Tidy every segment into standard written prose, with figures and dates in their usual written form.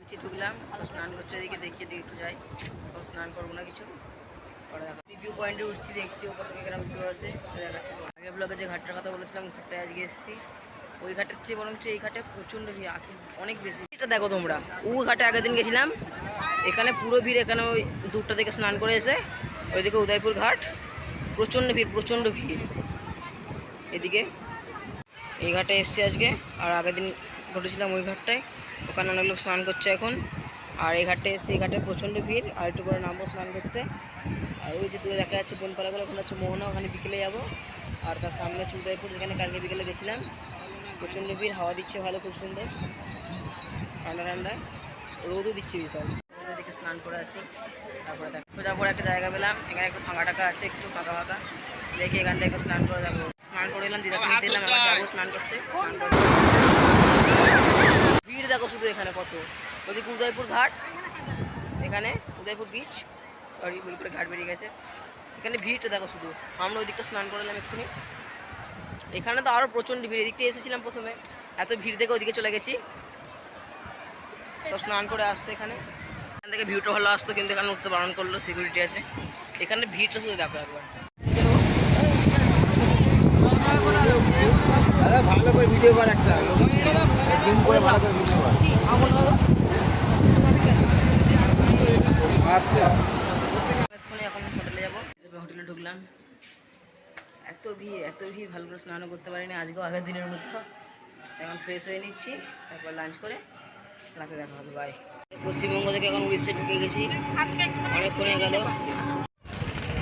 দেখছি ঢুকলাম, স্নান করছে এদিকে, দেখিয়ে দিকে একটু যাই। তো স্নান করবো না কিছু, পরে দেখা ভিউ পয়েন্টে উঠছি, দেখছি ওপর থেকে গ্রাম ভিউ আছে, দেখাচ্ছি। আগের ব্লগে যে ঘাটটার কথা বলেছিলাম ঘাটটায় আজকে এসেছি। ওই ঘাটের চেয়ে বরঞ্চ এই ঘাটে প্রচণ্ড ভিড়, অনেক বেশি। এটা দেখো তোমরা, ও ঘাটে আগের দিন গেছিলাম, এখানে পুরো ভিড়। এখানে ওই 2টা থেকে স্নান করে এসে ওইদিকে উদয়পুর ঘাট, প্রচণ্ড ভিড়, প্রচণ্ড ভিড়। এদিকে এই ঘাটে এসছি আজকে, আর আগের দিন ঘটেছিলাম ওই ঘাটটায়, ওখানে অনেক লোক স্নান করছে এখন। আর এই ঘাটে এসছি, এই ঘাটে প্রচণ্ড ভিড়। আর একটু করে নামবো স্নান করতে। আর ওই যে দূরে দেখা যাচ্ছে বনপালাগুলো, ওখানে হচ্ছে মোহনা, ওখানে বিকেলে যাবো। আর তার সামনে হচ্ছে উদয়পুর, যেখানে কালকে বিকেলে গেছিলাম। প্রচণ্ড ভিড়, হাওয়া দিচ্ছে ভালো, খুব সুন্দর, ঠান্ডা ঠান্ডা, রোদও দিচ্ছে বিশাল। ওদিকে স্নান করে আসি, তারপরে খোঁজার পর একটা জায়গা পেলাম, এখানে একটু ফাঁকা টাকা আছে, একটু ফাঁকা ফাঁকা দেখে এখানটা একটু স্নান করে যাবো। স্নান করে এলাম, দিদাকে নিতে এলাম, আবার যাবো স্নান করতে। স্নান করতে ভিড় দেখো শুধু এখানে কত। ওদিকে উদয়পুর ঘাট, এখানে উদয়পুর বিচ, সরি ভুল করে ঘাট বেরিয়ে গেছে। এখানে ভিড়টা দেখো শুধু। আমরা ওইদিকটা স্নান করে এলাম এক্ষুনি। এখানে তো আরও প্রচণ্ড ভিড়, এদিকটা এসেছিলাম প্রথমে, এত ভিড় দেখে ওইদিকে চলে গেছি। সব স্নান করে আসছে এখানে থেকে ভিউটা ভালো আসতো, কিন্তু এখানে উঠতে বারণ করলো, সিকিউরিটি আছে। এখানে ভিড়টা শুধু দেখো একবার। ভালো করে ভিডিও কর, একটা জুম করে ভালো করে ভিডিও কর। আচ্ছা, এখন হোটেলে যাবো, হোটেলে ঢুকলাম। এত ভিড়, ভালো করে স্নানও করতে পারিনি আজকেও, আগের দিনের মতো। এখন ফ্রেশ হয়ে নিচ্ছি, তারপর লাঞ্চ করে রাতে দেখা হবে। বাই। পশ্চিমবঙ্গ থেকে এখন উড়িষ্যায় ঢুকে গেছি, অনেকক্ষণ হয়ে গেল।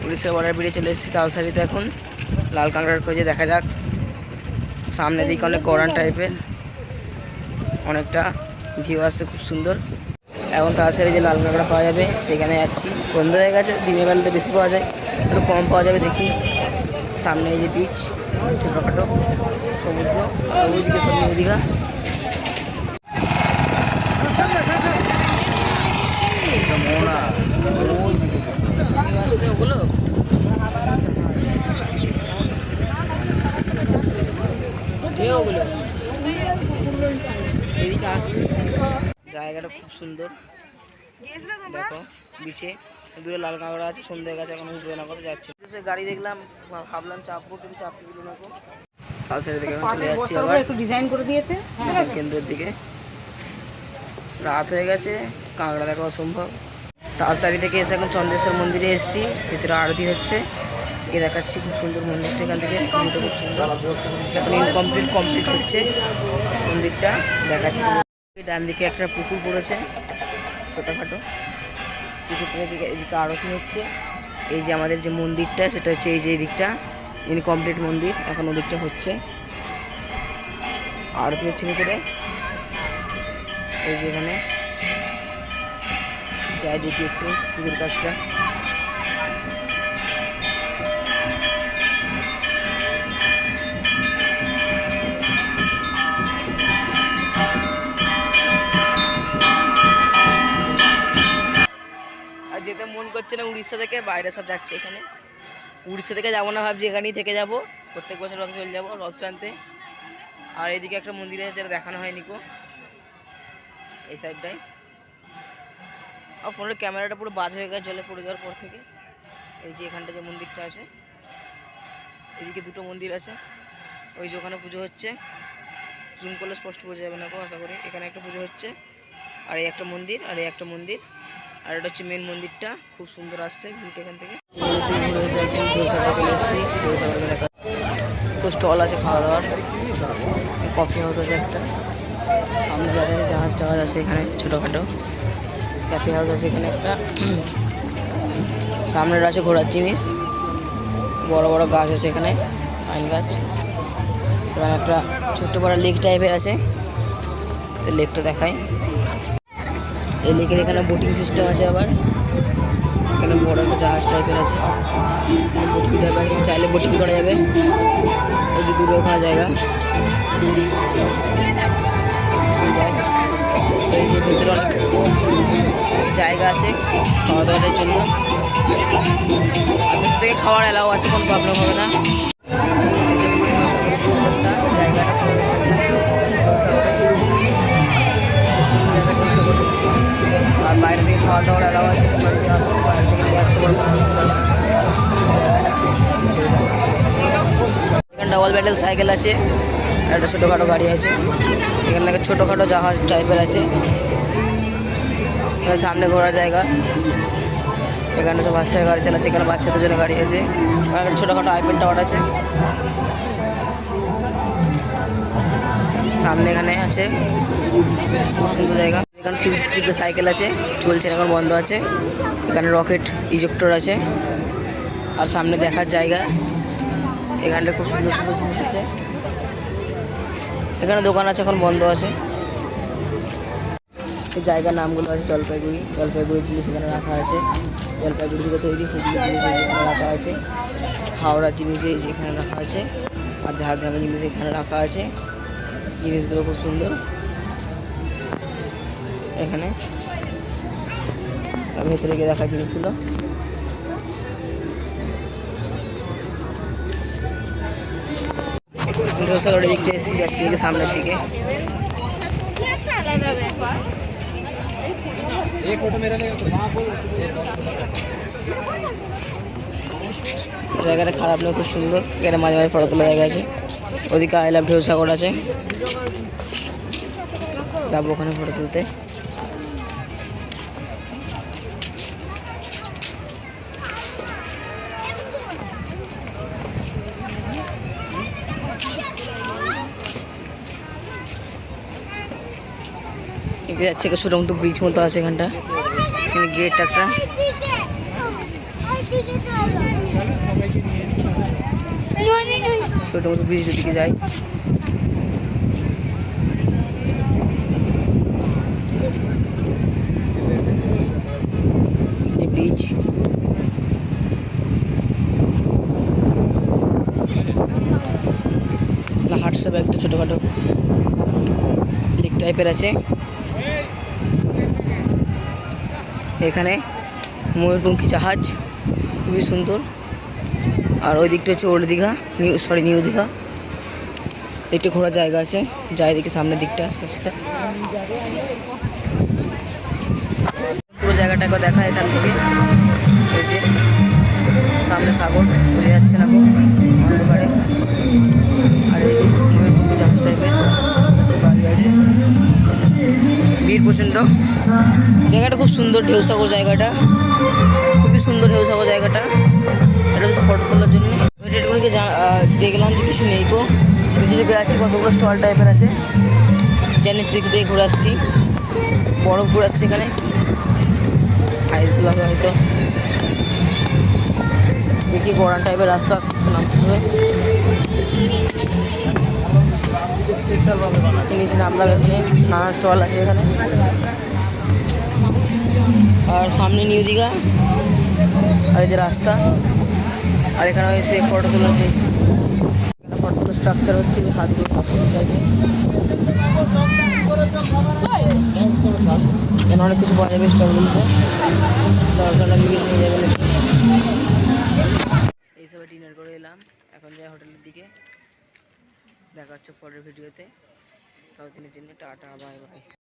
উড়িষ্যার বর্ডার বেরিয়ে চলে এসেছি তালসারিতে। এখন লাল কাঁকড়ার খোঁজে, দেখা যাক। সামনের দিকে অনেক গড়ান টাইপের, অনেকটা ভিউ আসছে, খুব সুন্দর। এখন তালসারি যে লাল কাঁকড়া পাওয়া যাবে সেখানে যাচ্ছি। সন্ধ্যা হয়ে গেছে, দিনের বেলাতে বেশি পাওয়া যায়, একটু কম পাওয়া যাবে। দেখি সামনে এই যে বিচ, ছোটোখাটো সমুদ্র, ওইদিকে সব নদীঘা। ওগুলো ওগুলো এদিকে আসছে। জায়গাটা খুব সুন্দর, দেখো বিচে দূরে লাল কাঁকড়া আছে। সন্ধ্যে গেছে, এখন উঠবে না, করে যাচ্ছে। গাড়ি দেখলাম, ভাবলাম চাপবো, কিন্তু চাপতে দিল না। তালসারি থেকে চলে যাচ্ছি আবার, একটু ডিজাইন করে দিয়েছে কেন্দ্রের দিকে। রাত হয়ে গেছে, কাঁকড়া দেখা অসম্ভব। তালসারি থেকে এসে এখন চন্দ্রেশ্বর মন্দিরে এসেছি, ভিতরে আরতি হচ্ছে, এ দেখাচ্ছি। খুব সুন্দর মন্দিরটা, এখান থেকে ভিউটা খুব সুন্দর। এখন কমপ্লিট হচ্ছে মন্দিরটা, দেখাচ্ছি। ডান দিকে একটা পুকুর পড়েছে, ছোটোখাটো পুকুর থেকে এদিকে আরতি হচ্ছে। এই যে আমাদের যে মন্দিরটা, সেটা হচ্ছে এই যে এই দিকটা ইনকমপ্লিট মন্দির, এখন ওদিকটা হচ্ছে আরতি হচ্ছে ভিতরে। এই যে এখানে যাই দেখি একটু পুকুর কাজটা। আর যেতে মন করছে না উড়িষ্যা থেকে, বাইরে সব যাচ্ছে। এখানে উড়িষ্যা থেকে যাবো না ভাবছি, এখানেই থেকে যাব। প্রত্যেক বছর রথ চলে যাবো, রথ টানতে। আর এইদিকে একটা মন্দির আছে, যেটা দেখানো হয়নি কো, এই সাইডটায়। আর ফোনের ক্যামেরাটা পুরো বাদ হয়ে গেছে জলে পড়ে যাওয়ার পর থেকে। এই যে এখানটা যে মন্দিরটা আছে, এদিকে 2টো মন্দির আছে। ওই যে ওখানে পুজো হচ্ছে, জুম করলে স্পষ্ট বোঝা যাবে না কো, আশা করি। এখানে একটা পুজো হচ্ছে, আর এই একটা মন্দির, আর এই একটা মন্দির, আর এটা হচ্ছে মেন মন্দিরটা। খুব সুন্দর আসছে ভিউটা এখান থেকে। চলে এসেছি, তো স্টল আছে খাওয়া দাওয়ার, কফি হাউস আছে একটা, সামনে জাহাজ টাহাজ আছে এখানে, ছোটোখাটো ক্যাফে হাউস আছে এখানে একটা। সামনের আছে ঘোরার জিনিস, বড় বড় গাছ আছে এখানে, পাইন গাছ। এখানে একটা ছোট্ট বড় লেক টাইপের আছে, তো লেকটা দেখাই। এই লেকের এখানে বোটিং সিস্টেম আছে, আবার এখানে বড় একটা জাহাজ টাইপের আছে, বোটিং টাইপের, চাইলে বোটিং করা যাবে। ওই যে দূরে ওখানে জায়গা, এই যে ভিতরে অনেক জায়গা আছে খাওয়া দাওয়ার জন্য। ভিতর থেকে খাওয়ার অ্যালাউ আছে, কোনো প্রবলেম হবে না। জায়গাটা প্যাডেল সাইকেল আছে, একটা ছোটোখাটো গাড়ি আছে। এখানে একটা ছোটোখাটো জাহাজ টাইপের আছে। এখানে সামনে ঘোরার জায়গা। এখানে তো বাচ্চার গাড়ি চালাচ্ছে, এখানে বাচ্চাদের জন্য গাড়ি আছে। এখানে একটা ছোটোখাটো আইফেল টাওয়ার আছে। সামনে এখানে আছে খুব সুন্দর জায়গা। এখানে 360 সাইকেল আছে, চলছে না, এখন বন্ধ আছে। এখানে রকেট ইজেক্টর আছে। আর সামনে দেখার জায়গা, এখানটা খুব সুন্দর সুন্দর জিনিস আছে। এখানে দোকান আছে, এখন বন্ধ আছে। এই জায়গার নামগুলো আছে জলপাইগুড়ি, জলপাইগুড়ির জিনিস এখানে রাখা আছে। জলপাইগুড়ি থেকে তৈরি হুগলি জিনিস এখানে রাখা আছে। হাওড়ার জিনিস এখানে রাখা আছে। আর ঝাড়গ্রামের জিনিস এখানে রাখা আছে। জিনিসগুলো খুব সুন্দর। এখানে ভেতরে গিয়ে দেখা জিনিসগুলো। ঢেউসাগরের দিকটা এসেছি, যাচ্ছি দিকে সামনের দিকে। জায়গাটা খারাপ নয়, খুব সুন্দর। এখানে মাঝে মাঝে ফটো তোলার জায়গা আছে। ওদিকে আই লাভ ঢেউসাগর আছে, যাবো ওখানে ফটো তুলতে। এখানে যাচ্ছে একটা ছোটো মতো ব্রিজ মতো আছে এখানটা। এখানে গেট একটা। ছোটো মতো ব্রিজের দিকে যাই। ব্রিজ না, হাটসাপ একটা ছোটোখাটো লেক টাইপের আছে। এখানে ময়ূরপঙ্খী জাহাজ খুবই সুন্দর। আর ওই দিকটা হচ্ছে ওল্ড দীঘা, নিউ দীঘা। একটু ঘোরার জায়গা আছে, যাই দেখি সামনের দিকটা আস্তে আস্তে। পুরো জায়গাটাকে দেখা এখান থেকে। এই যে সামনে সাগর বোঝা যাচ্ছে না খুব অন্ধকারে। আর এই ময়ূরপঙ্খী জাহাজ টাইপের গাড়ি আছে, ভিড় প্রচণ্ড। জায়গাটা খুব সুন্দর, ঢেউসাগর জায়গাটা খুবই সুন্দর। ঢেউসাগর জায়গাটা এটা হচ্ছে ফটো তোলার জন্য। ওই রেটগুলিকে দেখলাম যে কিছু নেই গো। নিচে দিকে যাচ্ছি, কতগুলো স্টল টাইপের আছে। জানি দিক দিয়ে ঘুরে আসছি, বরফ ঘুরাচ্ছে এখানে। আইসগুলো হয়তো দেখি গড়ান টাইপের রাস্তা, আস্তে আস্তে নামতে হবে। নিচে নামলাম, এখানে নানা স্টল আছে এখানে। আর সামনে নিউ দীঘা, আর এই যে রাস্তা। আর এখানে এসে ফটো তোলার যে ফটো তোলার স্ট্রাকচার হচ্ছে, যে হাতগুলো এখানে অনেক কিছু পাওয়া যাবে স্টলগুলোতে, দরকার লাগলে কিছু নিয়ে যাবেন। এইসবে ডিনার করে এলাম, এখন যাই হোটেলের দিকে। দেখা হচ্ছে পরের ভিডিওতে। ততদিনের জন্য টাটা, বাই বাই।